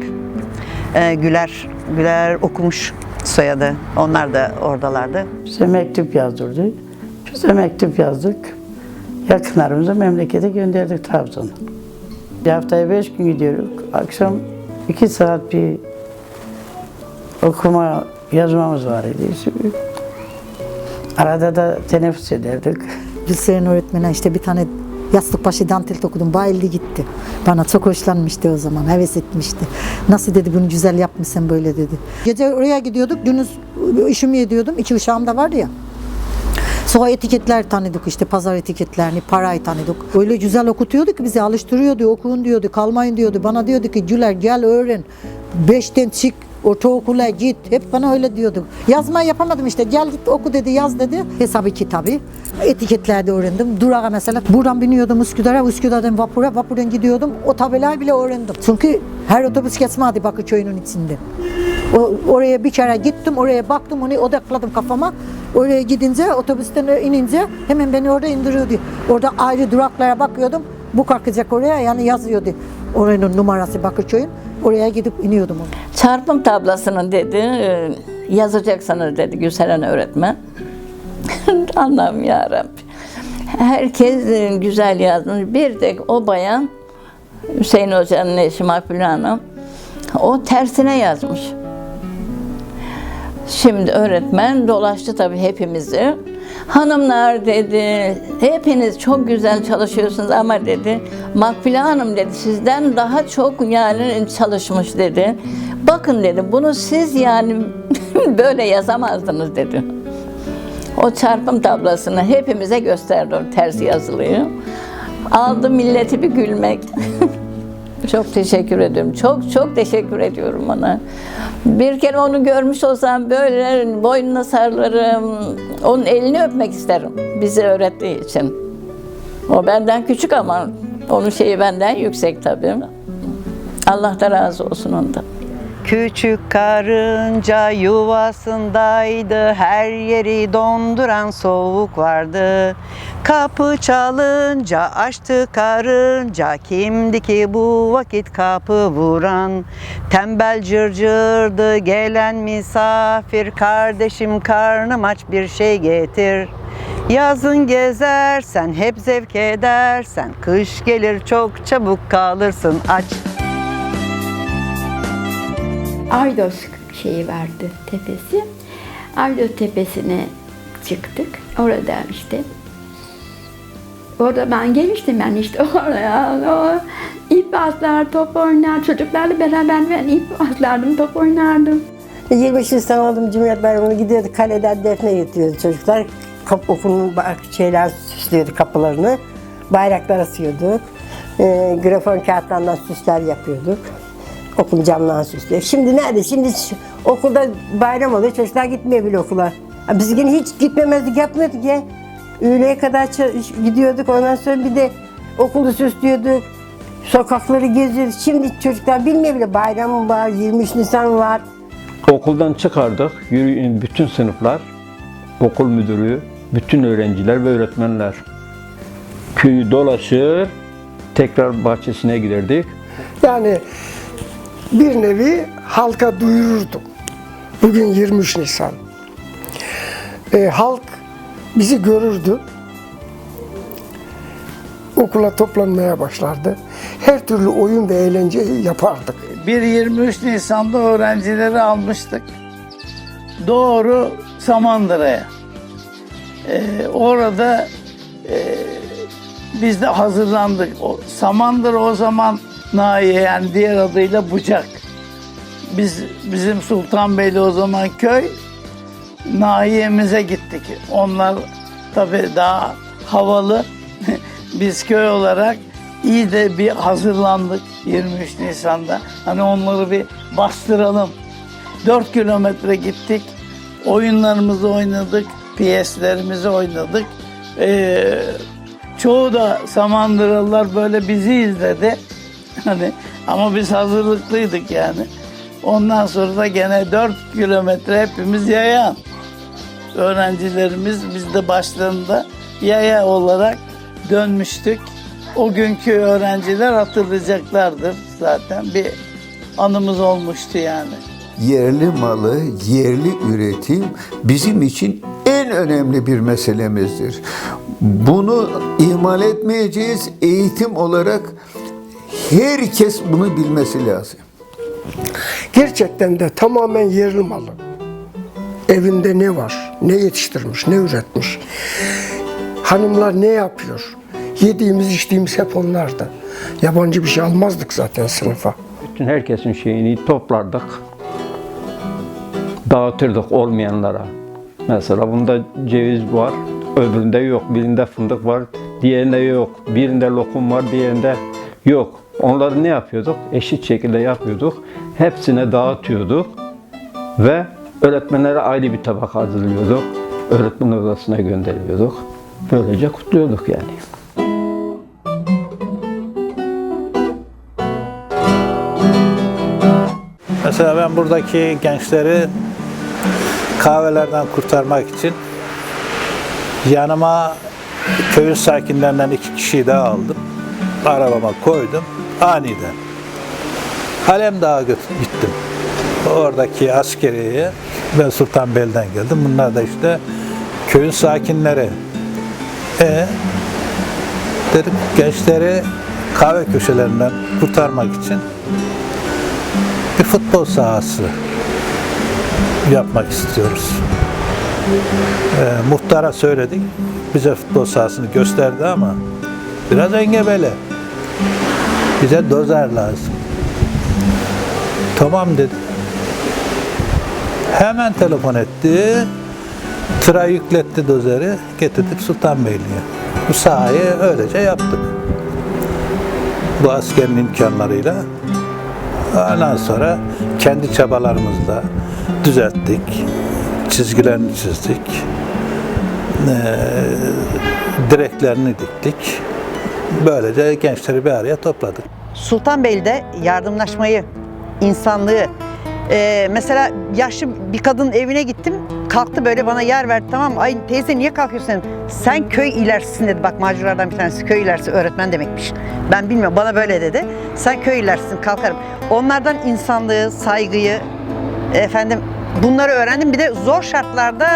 Güler okumuş soyadı. Onlar da oradalardı. Bize mektup yazdırdı. Biz de mektup yazdık. Yakınlarımıza memlekete gönderdik Trabzon'a. Bir haftaya 5 gün gidiyoruz. Akşam 2 saat bir okuma yazmamız var idi. Arada da teneffüs ederdik. Lisenin öğretmeni işte bir tane Yastıkbaşı dantel dokudum. Bayıldı gitti. Bana çok hoşlanmıştı o zaman. Heves etmişti. Nasıl dedi bunu güzel yapmışsın böyle dedi. Gece oraya gidiyorduk. Gündüz işimi ediyordum. 2 uşağım da vardı ya. Sonra etiketler tanıdık işte pazar etiketlerini, parayı tanıdık. Öyle güzel okutuyordu ki bizi alıştırıyordu, okuyun diyordu, kalmayın diyordu. Bana diyordu ki Güler gel öğren, 5'ten çık, ortaokula git. Hep bana öyle diyordu. Yazmayı yapamadım işte, gel git oku dedi, yaz dedi. Hesabı kitabı, etiketlerde öğrendim. Durağa mesela, buradan biniyordum Üsküdar'a, Üsküdar'dan vapura, vapurdan gidiyordum. O tabelayı bile öğrendim. Çünkü her otobüs geçmedi Bakırköy'ün içinde. Oraya bir kere gittim, oraya baktım, onu odakladım kafama. Oraya gidince, otobüsten inince hemen beni orada indiriyordu. Orada ayrı duraklara bakıyordum. Bu kalkacak oraya, yani yazıyordu. Oranın numarası Bakırköy'ün. Oraya gidip iniyordum onu. Çarpım tablasını dedi, yazacaksınız dedi Gülseren öğretmen. Allah'ım yarabbim. Herkes güzel yazmış. Bir tek o bayan, Hüseyin Hoca'nın eşi Makbule Hanım, o tersine yazmış. Şimdi öğretmen dolaştı tabii hepimizi. Hanımlar dedi, hepiniz çok güzel çalışıyorsunuz ama dedi, Makbule Hanım dedi, sizden daha çok yani çalışmış dedi. Bakın dedi, bunu siz yani böyle yazamazdınız dedi. O çarpım tablasını hepimize gösterdi o ters yazılıyı. Aldı milleti bir gülmek. Çok teşekkür ediyorum. Çok teşekkür ediyorum ona. Bir kere onu görmüş olsam böyle boynuna sarılırım. Onun elini öpmek isterim. Bize öğrettiği için. O benden küçük ama onun şeyi benden yüksek tabii. Allah da razı olsun ondan. Küçük karınca yuvasındaydı, her yeri donduran soğuk vardı. Kapı çalınca açtı karınca, kimdi ki bu vakit kapı vuran? Tembel cırcırdı gelen misafir, kardeşim karnım aç bir şey getir. Yazın gezersen hep zevk edersen, kış gelir çok çabuk kalırsın aç. Aydos şeyi vardı, tepesi. Aydos tepesine çıktık. Orada işte. Orada ben gelmiştim ben işte oraya. O ip atlar, top oynar. Çocuklarla beraber ben ip atlardım, top oynardım. 23 Nisan oldum Cumhuriyet Bayramı'na gidiyorduk. Kaleden defne getiriyordu çocuklar. Okulun şeyler süslüyordu kapılarını. Bayraklar asıyorduk. Grafon kağıtlarından süsler yapıyorduk. Okul camdan süslüyor. Şimdi nerede? Şimdi okulda bayram oluyor. Çocuklar gitmiyor bile okula. Biz yine hiç gitmemezlik yapmıyorduk ya. Öğleye kadar gidiyorduk. Ondan sonra bir de okulu süslüyorduk. Sokakları geziyorduk. Şimdi çocuklar bilmiyor bile bayram var, 23 Nisan var. Okuldan çıkardık. Yürüyün bütün sınıflar, okul müdürü, bütün öğrenciler ve öğretmenler. Köyü dolaşır, tekrar bahçesine giderdik. Yani bir nevi halka duyururduk. Bugün 23 Nisan. Halk bizi görürdü. Okula toplanmaya başlardı. Her türlü oyun ve eğlence yapardık. Bir 23 Nisan'da öğrencileri almıştık. Doğru Samandıra'ya. Orada biz de hazırlandık. Samandıra o zaman Nahiye, yani diğer adıyla Bucak. Bizim Sultanbeyli o zaman köy, nahiyemize gittik. Onlar tabii daha havalı. Biz köy olarak iyi de bir hazırlandık 23 Nisan'da. Hani onları bir bastıralım. 4 kilometre gittik. Oyunlarımızı oynadık. Piyeslerimizi oynadık. Çoğu da Samandıralılar böyle bizi izledi. Hani ama biz hazırlıklıydık yani. Ondan sonra da gene 4 kilometre hepimiz yayan. Öğrencilerimiz biz de başlarında yaya olarak dönmüştük. O günkü öğrenciler hatırlayacaklardır zaten. Bir anımız olmuştu yani. Yerli malı, yerli üretim bizim için en önemli bir meselemizdir. Bunu ihmal etmeyeceğiz. Eğitim olarak herkes bunu bilmesi lazım. Gerçekten de tamamen yerli malı. Evinde ne var, ne yetiştirmiş, ne üretmiş. Hanımlar ne yapıyor? Yediğimiz içtiğimiz hep onlardı. Yabancı bir şey almazdık zaten sınıfa. Bütün herkesin şeyini toplardık. Dağıtırdık olmayanlara. Mesela bunda ceviz var, öbüründe yok. Birinde fındık var, diğerinde yok. Birinde lokum var, diğerinde yok. Onları ne yapıyorduk? Eşit şekilde yapıyorduk. Hepsine dağıtıyorduk. Ve öğretmenlere ayrı bir tabak hazırlıyorduk. Öğretmen odasına gönderiyorduk. Böylece kutluyorduk yani. Mesela ben buradaki gençleri kahvelerden kurtarmak için yanıma köyün sakinlerinden 2 kişiyi daha aldım. Arabama koydum. Aniden Alemdağ'a gittim. Oradaki askeriye, ben Sultanbeyli'den geldim. Bunlar da işte köyün sakinleri. Dedim gençleri kahve köşelerinden kurtarmak için bir futbol sahası yapmak istiyoruz. Muhtara söyledik. Bize futbol sahasını gösterdi ama biraz engebeli. Bize dozer lazım. Tamam dedi. Hemen telefon etti. Tıra yükletti dozeri. Getirdik Sultanbeyli'ye. Bu sahayı öylece yaptık. Bu askerin imkanlarıyla. Ondan sonra kendi çabalarımızla düzelttik. Çizgilerini çizdik. Direklerini diktik. Böylece gençleri bir araya topladık. Sultanbeyli'de yardımlaşmayı, insanlığı, mesela yaşlı bir kadının evine gittim, kalktı böyle bana yer verdi, tamam mı? Ay teyze niye kalkıyorsun dedim. Sen köy ilerisisin dedi, bak maceralardan bir tanesi köy ilerisi öğretmen demekmiş. Ben bilmiyorum, bana böyle dedi. Sen köy ilerisisin, kalkarım. Onlardan insanlığı, saygıyı, bunları öğrendim. Bir de zor şartlarda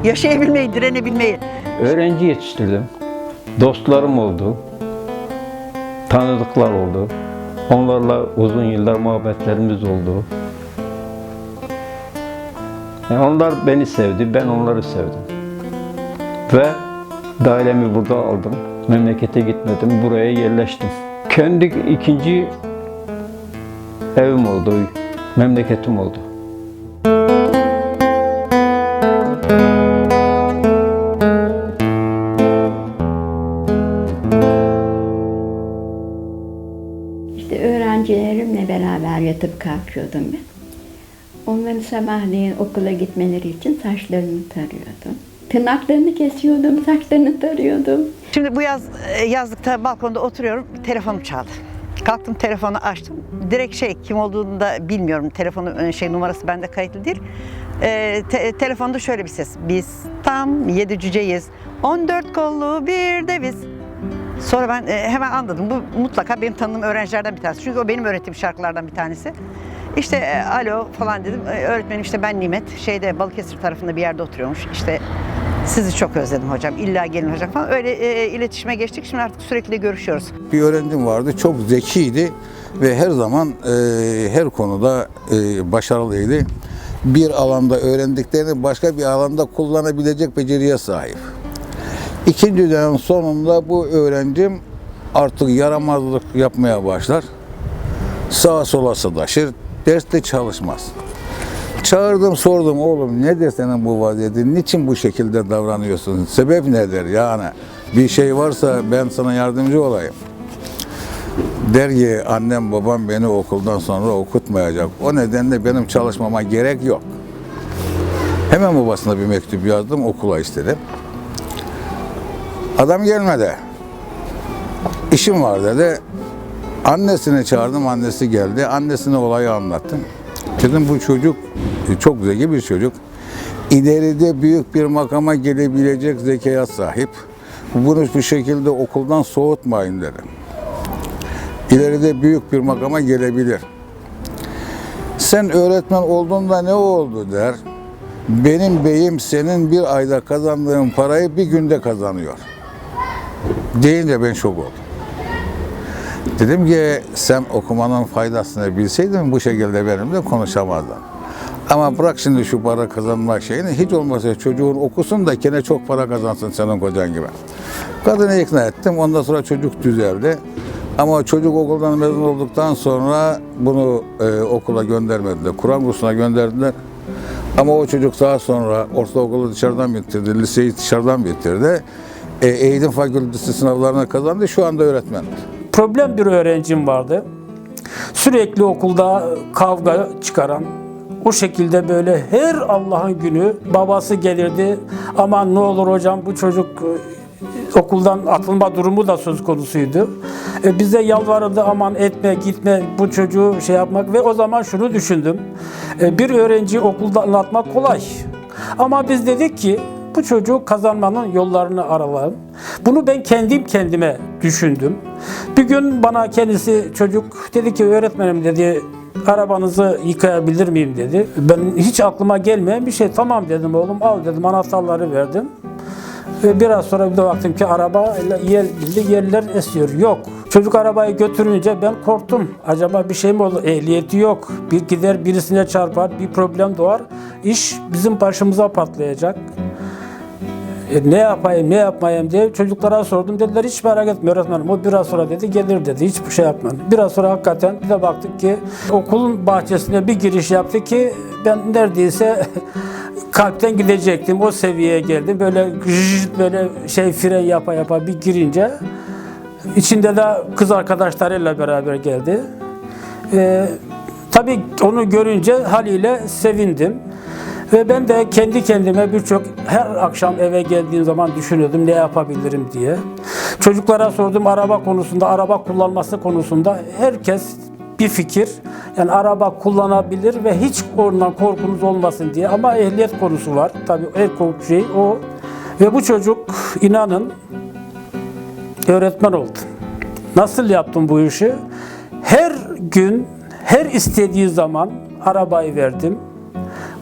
yaşayabilmeyi, direnebilmeyi. Öğrenci yetiştirdim. Dostlarım oldu. Tanıdıklar oldu. Onlarla uzun yıllar muhabbetlerimiz oldu. Yani onlar beni sevdi, ben onları sevdim. Ve dairemi burada aldım. Memlekete gitmedim, buraya yerleştim. Kendi ikinci evim oldu, memleketim oldu. Öğrencilerimle beraber yatıp kalkıyordum ben. Onların sabahleyin okula gitmeleri için saçlarını tarıyordum. Tırnaklarını kesiyordum, saçlarını tarıyordum. Şimdi bu yazlıkta balkonda oturuyorum, telefonum çaldı. Kalktım, telefonu açtım. Direkt kim olduğunu da bilmiyorum. Telefonun numarası bende kayıtlı değil. Telefonda şöyle bir ses. Biz tam 7 cüceyiz. 14 kollu bir deviz. Sonra ben hemen anladım. Bu mutlaka benim tanıdığım öğrencilerden bir tanesi. Çünkü o benim öğrettiğim şarkılardan bir tanesi. İşte alo falan dedim. Öğretmenim işte ben Nimet. Balıkesir tarafında bir yerde oturuyormuş. İşte sizi çok özledim hocam. İlla gelin hocam falan. Öyle iletişime geçtik. Şimdi artık sürekli görüşüyoruz. Bir öğrencim vardı. Çok zekiydi ve her zaman her konuda başarılıydı. Bir alanda öğrendiklerini başka bir alanda kullanabilecek beceriye sahip. İkinci dönem sonunda bu öğrencim artık yaramazlık yapmaya başlar. Sağa sola sataşır, derste çalışmaz. Çağırdım, sordum, oğlum nedir senin bu vaziyetin, niçin bu şekilde davranıyorsun, sebep nedir yani, bir şey varsa ben sana yardımcı olayım. Der ki annem babam beni okuldan sonra okutmayacak, o nedenle benim çalışmama gerek yok. Hemen babasına bir mektup yazdım, okula istedim. Adam gelmedi. İşim var dedi. Annesini çağırdım, annesi geldi. Annesine olayı anlattım. Dedim bu çocuk çok zeki bir çocuk. İleride büyük bir makama gelebilecek zekaya sahip. Bunu bu şekilde okuldan soğutmayın dedim. İleride büyük bir makama gelebilir. Sen öğretmen olduğunda ne oldu der. Benim beyim senin bir ayda kazandığın parayı bir günde kazanıyor. Deyince ben şok oldum. Dedim ki sen okumanın faydasını bilseydin bu şekilde benimle konuşamazdın. Ama bırak şimdi şu para kazanmak şeyini, hiç olmazsa çocuğun okusun da gene çok para kazansın senin kocan gibi. Kadını ikna ettim, ondan sonra çocuk düzeldi. Ama çocuk okuldan mezun olduktan sonra bunu okula göndermediler, Kur'an kursuna gönderdiler. Ama o çocuk daha sonra ortaokulu dışarıdan bitirdi, liseyi dışarıdan bitirdi. Eğitim fakültesi sınavlarına kazandı, şu anda öğretmen. Problem bir öğrencim vardı. Sürekli okulda kavga çıkaran, o şekilde böyle her Allah'ın günü babası gelirdi. Aman ne olur hocam bu çocuk okuldan atılma durumu da söz konusuydu. Bize yalvarırdı, aman etme gitme bu çocuğu şey yapmak ve o zaman şunu düşündüm. Bir öğrenciyi okuldan atmak kolay. Ama biz dedik ki bu çocuğu kazanmanın yollarını arayalım. Bunu ben kendime düşündüm. Bir gün bana kendisi çocuk dedi ki öğretmenim dedi arabanızı yıkayabilir miyim dedi. Ben hiç aklıma gelmeyen bir şey. Tamam dedim oğlum al dedim anahtarları verdim. Ve biraz sonra bir de baktım ki araba yerler esiyor. Yok. Çocuk arabayı götürünce ben korktum. Acaba bir şey mi olur? Ehliyeti yok. Bir gider birisine çarpar, bir problem doğar. İş bizim başımıza patlayacak. Ne yapayım, ne yapmayayım diye çocuklara sordum. Dediler hiç merak etme öğretmenim. O biraz sonra dedi gelir dedi. Hiçbir şey yapmadım. Biraz sonra hakikaten bir de baktık ki okulun bahçesine bir giriş yaptı ki ben neredeyse kalpten gidecektim. O seviyeye geldim. Böyle fren yapa bir girince içinde de kız arkadaşlarıyla beraber geldi. Tabii onu görünce haliyle sevindim. Ve ben de kendi kendime her akşam eve geldiğim zaman düşünüyordum ne yapabilirim diye. Çocuklara sordum araba konusunda, araba kullanması konusunda herkes bir fikir. Yani araba kullanabilir ve hiç ondan korkunuz olmasın diye. Ama ehliyet konusu var. Tabii en korkunç şey o. Ve bu çocuk inanın öğretmen oldu. Nasıl yaptım bu işi? Her gün, her istediği zaman arabayı verdim.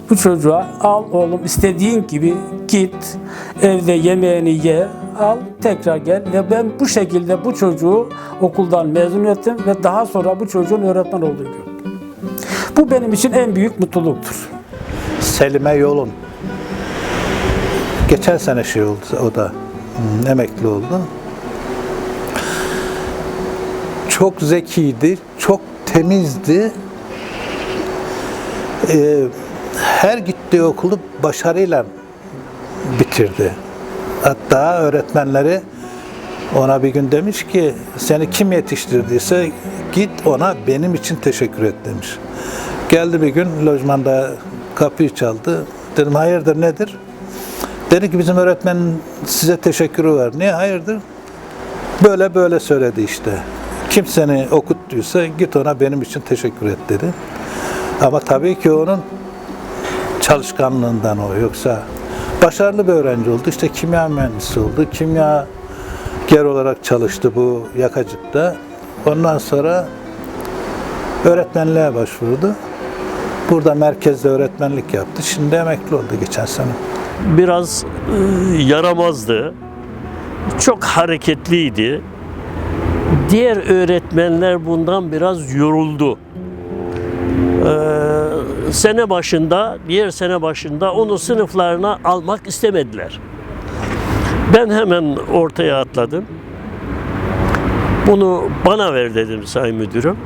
Bu çocuğa al oğlum istediğin gibi git, evde yemeğini ye, al tekrar gel. Ve ben bu şekilde bu çocuğu okuldan mezun ettim ve daha sonra bu çocuğun öğretmen olduğunu gördüm. Bu benim için en büyük mutluluktur. Selime Yolun. Geçen sene oldu, o da emekli oldu. Çok zekiydi, çok temizdi. Her gittiği okulu başarıyla bitirdi. Hatta öğretmenleri ona bir gün demiş ki seni kim yetiştirdiyse git ona benim için teşekkür et demiş. Geldi bir gün lojmanda kapıyı çaldı. Dedim hayırdır nedir? Dedi ki bizim öğretmen size teşekkürü var. Niye hayırdır? Böyle söyledi işte. Kim seni okuttuysa git ona benim için teşekkür et dedi. Ama tabii ki onun çalışkanlığından o. Yoksa başarılı bir öğrenci oldu. İşte kimya mühendisi oldu. Kimyager olarak çalıştı bu Yakacık'ta. Ondan sonra öğretmenliğe başvurdu. Burada merkezde öğretmenlik yaptı. Şimdi emekli oldu geçen sene. Biraz yaramazdı. Çok hareketliydi. Diğer öğretmenler bundan biraz yoruldu. Diğer sene başında onu sınıflarına almak istemediler. Ben hemen ortaya atladım. Bunu bana ver dedim sayın müdürüm.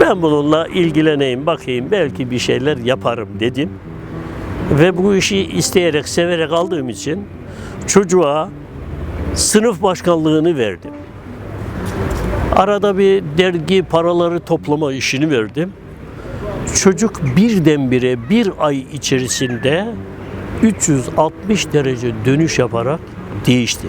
Ben bununla ilgileneyim, bakayım belki bir şeyler yaparım dedim. Ve bu işi isteyerek, severek aldığım için çocuğa sınıf başkanlığını verdim. Arada bir dergi paraları toplama işini verdim. Çocuk birdenbire bir ay içerisinde 360 derece dönüş yaparak değişti.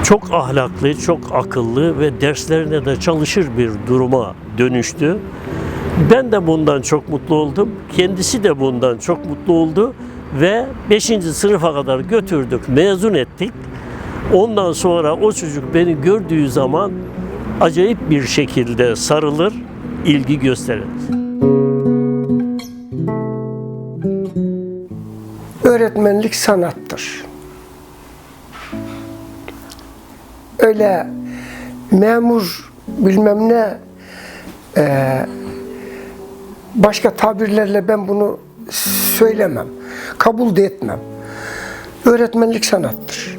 Çok ahlaklı, çok akıllı ve derslerine de çalışır bir duruma dönüştü. Ben de bundan çok mutlu oldum. Kendisi de bundan çok mutlu oldu ve 5. sınıfa kadar götürdük, mezun ettik. Ondan sonra o çocuk beni gördüğü zaman acayip bir şekilde sarılır, ilgi gösterir. Öğretmenlik sanattır. Öyle memur bilmem ne Başka tabirlerle ben bunu söylemem. Kabul de etmem. Öğretmenlik sanattır.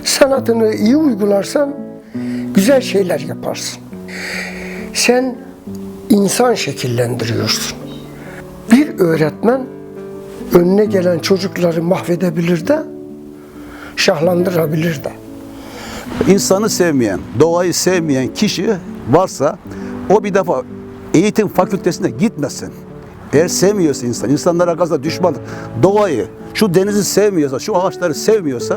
Sanatını iyi uygularsan güzel şeyler yaparsın. Sen insan şekillendiriyorsun. Bir öğretmen önüne gelen çocukları mahvedebilir de, şahlandırabilir de. İnsanı sevmeyen, doğayı sevmeyen kişi varsa o bir defa eğitim fakültesine gitmesin. Eğer sevmiyorsa insanlara gazla düşmanlık, doğayı, şu denizi sevmiyorsa, şu ağaçları sevmiyorsa,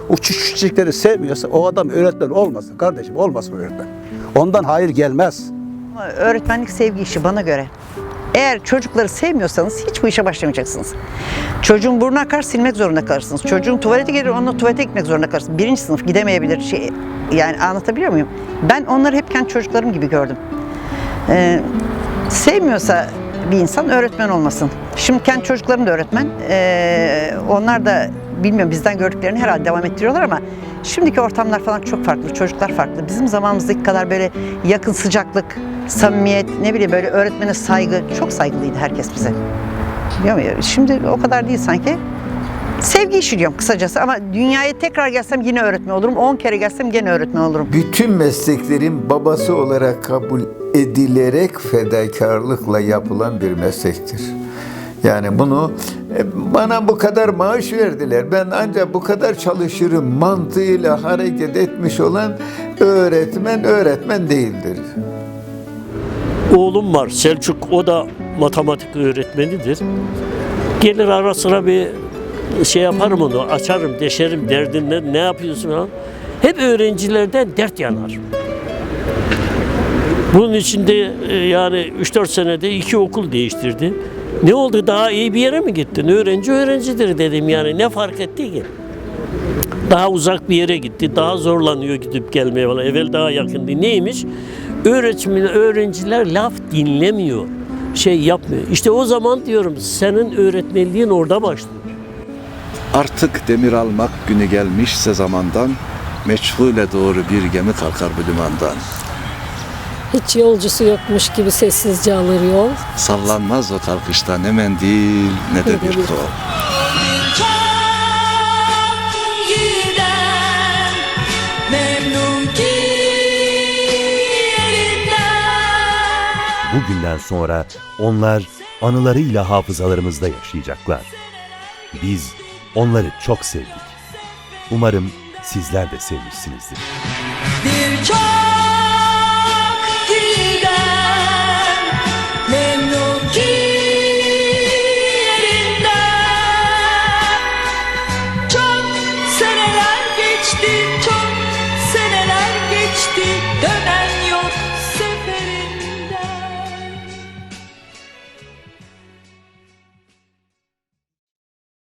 o çiçekleri sevmiyorsa o adam öğretmen olmasın kardeşim, olmasın öğretmen. Ondan hayır gelmez. Öğretmenlik sevgi işi bana göre. Eğer çocukları sevmiyorsanız hiç bu işe başlamayacaksınız. Çocuğun burnu akar, silmek zorunda kalırsınız. Çocuğun tuvalete gelir, onunla tuvalete gitmek zorunda kalırsınız. 1. sınıf gidemeyebilir. Yani anlatabiliyor muyum? Ben onları hep kendi çocuklarım gibi gördüm. Sevmiyorsa bir insan öğretmen olmasın. Şimdi kendi çocuklarım da öğretmen. Onlar da bilmiyorum bizden gördüklerini herhalde devam ettiriyorlar ama şimdiki ortamlar falan çok farklı, çocuklar farklı. Bizim zamanımızdaki kadar böyle yakın sıcaklık, samimiyet, ne bileyim böyle öğretmene saygı, çok saygılıydı herkes bize. Biliyor musun? Şimdi o kadar değil sanki. Sevgi işi diyorum kısacası ama dünyaya tekrar gelsem yine öğretmen olurum. 10 kere gelsem gene öğretmen olurum. Bütün mesleklerin babası olarak kabul edilerek fedakarlıkla yapılan bir meslektir. Yani bunu bana bu kadar maaş verdiler, ben ancak bu kadar çalışırım mantığıyla hareket etmiş olan öğretmen değildir. Oğlum var Selçuk, o da matematik öğretmenidir. Gelir ara sıra bir şey yaparım onu, açarım, deşerim derdinle, ne yapıyorsun ha? Hep öğrencilerden dert yanar. Bunun içinde yani 3-4 senede 2 okul değiştirdi. Ne oldu, daha iyi bir yere mi gittin? Öğrenci öğrencidir dedim, yani ne fark etti ki? Daha uzak bir yere gitti, daha zorlanıyor gidip gelmeye falan. Evvel daha yakındı. Neymiş? Öğrenciler laf dinlemiyor, şey yapmıyor. İşte o zaman diyorum senin öğretmenliğin orada başlıyor. Artık demir almak günü gelmişse zamandan, meçhule doğru bir gemi kalkar bu limandan. Hiç yolcusu yokmuş gibi sessizce alır yol. Sallanmaz o kalkışta ne mendil ne de bir kol. Bugünden sonra onlar anılarıyla hafızalarımızda yaşayacaklar. Biz onları çok sevdik. Umarım sizler de sevmişsinizdir.